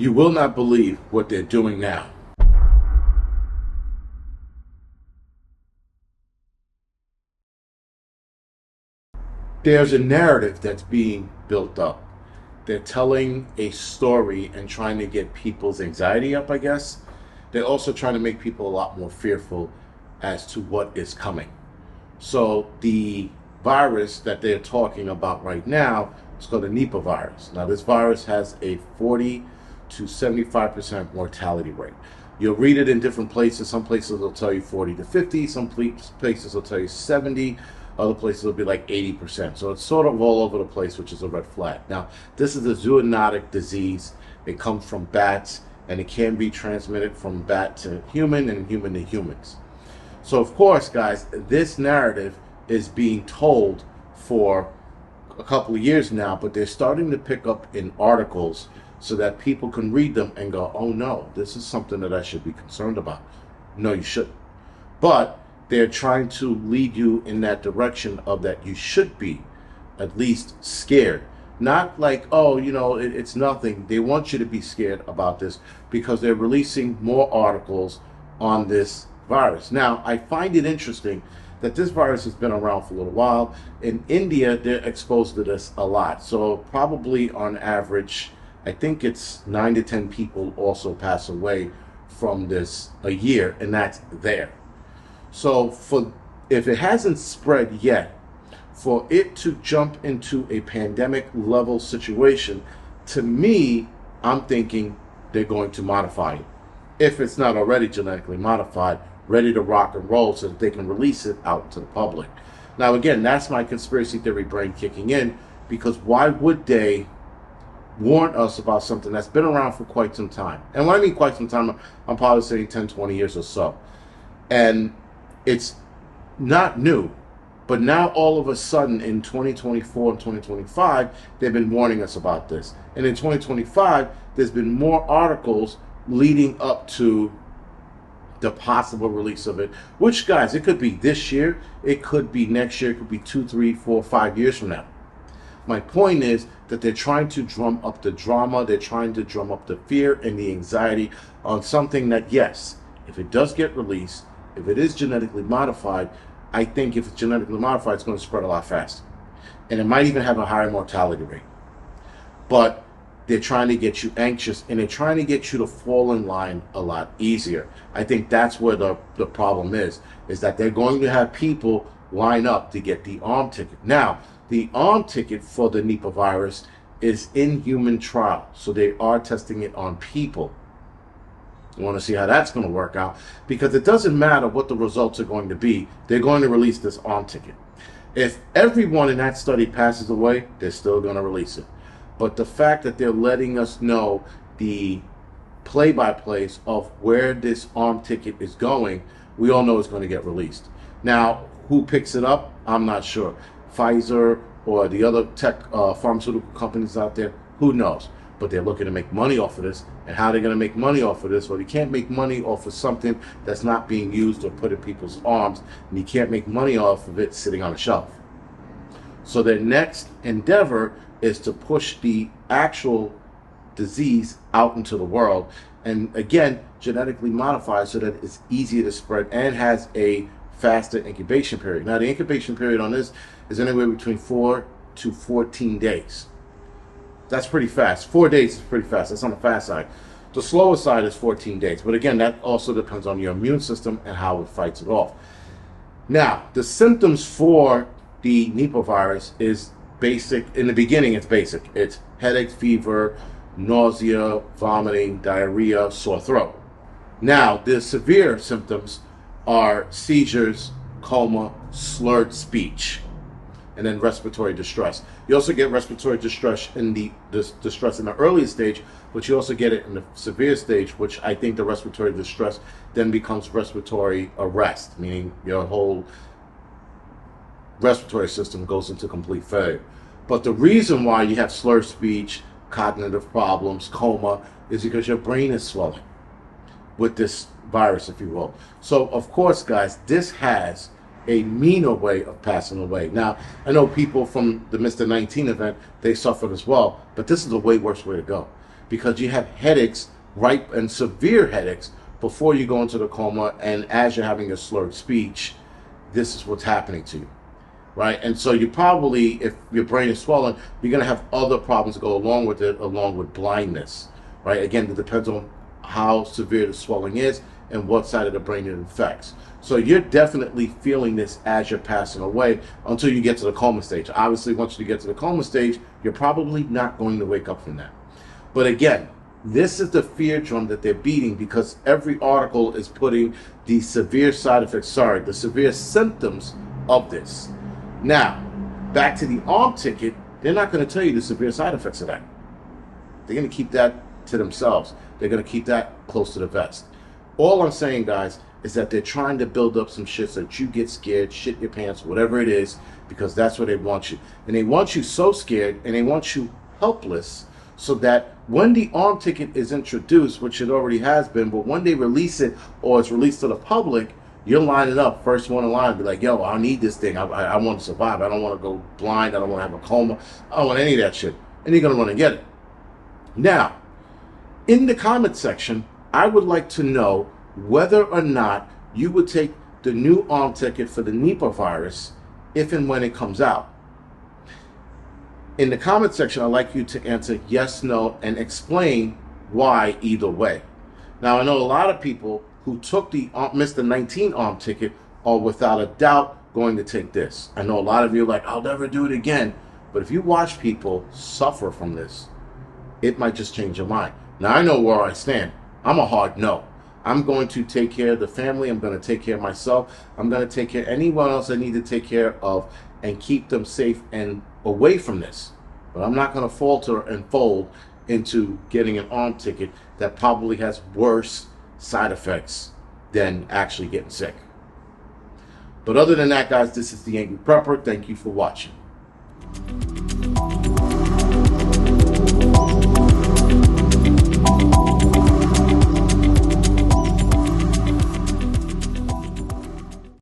You will not believe what they're doing now. There's a narrative that's being built up. They're telling a story and trying to get people's anxiety up, I guess. They're also trying to make people a lot more fearful as to what is coming. So the virus that they're talking about right now is called the Nipah virus. Now, this virus has a 40 to 75% mortality rate. You'll read it in different places. Some places will tell you 40 to 50. Some places will tell you 70. Other places will be like 80%. So it's sort of all over the place, which is a red flag. Now, this is a zoonotic disease. It comes from bats, and it can be transmitted from bat to human and human to humans. So, of course, guys, this narrative is being told for a couple of years now, but they're starting to pick up in articles so that people can read them and go, oh, no, this is something that I should be concerned about. No, you shouldn't. But they're trying to lead you in that direction of that you should be at least scared. Not like, oh, it's nothing. They want you to be scared about this because they're releasing more articles on this virus. Now, I find it interesting that this virus has been around for a little while. In India, they're exposed to this a lot. So probably on average, I think it's 9 to 10 people also pass away from this a year, and that's there. So if it hasn't spread yet, for it to jump into a pandemic level situation, to me, I'm thinking they're going to modify it. If it's not already genetically modified, ready to rock and roll so that they can release it out to the public. Now, again, that's my conspiracy theory brain kicking in, because why would they warn us about something that's been around for quite some time? And when I mean quite some time, I'm probably saying 10, 20 years or so. And it's not new, but now all of a sudden in 2024 and 2025, they've been warning us about this. And in 2025, there's been more articles leading up to the possible release of it, which, guys, it could be this year, it could be next year, it could be 2, 3, 4, 5 years from now. My point is that they're trying to drum up the drama, they're trying to drum up the fear and the anxiety on something that, yes, if it does get released, if it is genetically modified, I think if it's genetically modified, it's going to spread a lot faster. And it might even have a higher mortality rate. But they're trying to get you anxious, and they're trying to get you to fall in line a lot easier. I think that's where the problem is that they're going to have people line up to get the arm ticket. Now, the arm ticket for the Nipah virus is in human trial. So they are testing it on people. You want to see how that's going to work out, because it doesn't matter what the results are going to be. They're going to release this arm ticket. If everyone in that study passes away, they're still going to release it. But the fact that they're letting us know the play-by-plays of where this arm ticket is going, we all know it's going to get released. Now, who picks it up? I'm not sure. Pfizer or the other tech pharmaceutical companies out there, who knows? But they're looking to make money off of this. And how they're going to make money off of this? Well, you can't make money off of something that's not being used or put in people's arms, and you can't make money off of it sitting on a shelf. So their next endeavor is to push the actual disease out into the world, and again, genetically modified so that it's easier to spread and has a faster incubation period. Now, the incubation period on this is anywhere between 4 to 14 days. That's pretty fast. 4 days is pretty fast. That's on the fast side. The slower side is 14 days. But again, that also depends on your immune system and how it fights it off. Now, the symptoms for the Nipah virus is basic. In the beginning, it's basic. It's headache, fever, nausea, vomiting, diarrhea, sore throat. Now, the severe symptoms are seizures, coma, slurred speech, and then respiratory distress. You also get respiratory distress in the earlier stage, but you also get it in the severe stage, which I think the respiratory distress then becomes respiratory arrest, meaning your whole respiratory system goes into complete failure. But the reason why you have slurred speech, cognitive problems, coma, is because your brain is swelling with this virus, if you will. So, of course, guys, this has a meaner way of passing away. Now, I know people from the Mr. 19 event, they suffered as well, but this is a way worse way to go. because you have headaches, right, and severe headaches before you go into the coma, and as you're having a slurred speech, this is what's happening to you, right? And so you probably, if your brain is swollen, you're going to have other problems that go along with it, along with blindness, right? Again, it depends on how severe the swelling is and what side of the brain it affects. So you're definitely feeling this as you're passing away until you get to the coma stage. Obviously, once you get to the coma stage, you're probably not going to wake up from that. But again, this is the fear drum that they're beating, because every article is putting the severe side effects, the severe symptoms of this. Now, back to the arm ticket, they're not going to tell you the severe side effects of that. They're going to keep that to themselves. They're going to keep that close to the vest. All I'm saying, guys, is that they're trying to build up some shit so that you get scared, shit your pants, whatever it is, because that's where they want you. And they want you so scared, and they want you helpless, so that when the arm ticket is introduced, which it already has been, but when they release it or it's released to the public, you're lining up, first one in line, be like, yo, I need this thing. I want to survive. I don't want to go blind. I don't want to have a coma. I don't want any of that shit. And you're going to run and get it. Now, in the comment section, I would like to know whether or not you would take the new arm ticket for the Nipah virus if and when it comes out. In the comment section, I'd like you to answer yes, no, and explain why either way. Now, I know a lot of people who took the Mr. 19 arm ticket are without a doubt going to take this. I know a lot of you are like, I'll never do it again. But if you watch people suffer from this, it might just change your mind. Now, I know where I stand. I'm a hard no. I'm going to take care of the family. I'm going to take care of myself. I'm going to take care of anyone else I need to take care of and keep them safe and away from this. But I'm not going to falter and fold into getting an arm ticket that probably has worse side effects than actually getting sick. But other than that, guys, this is the Angry Prepper. Thank you for watching.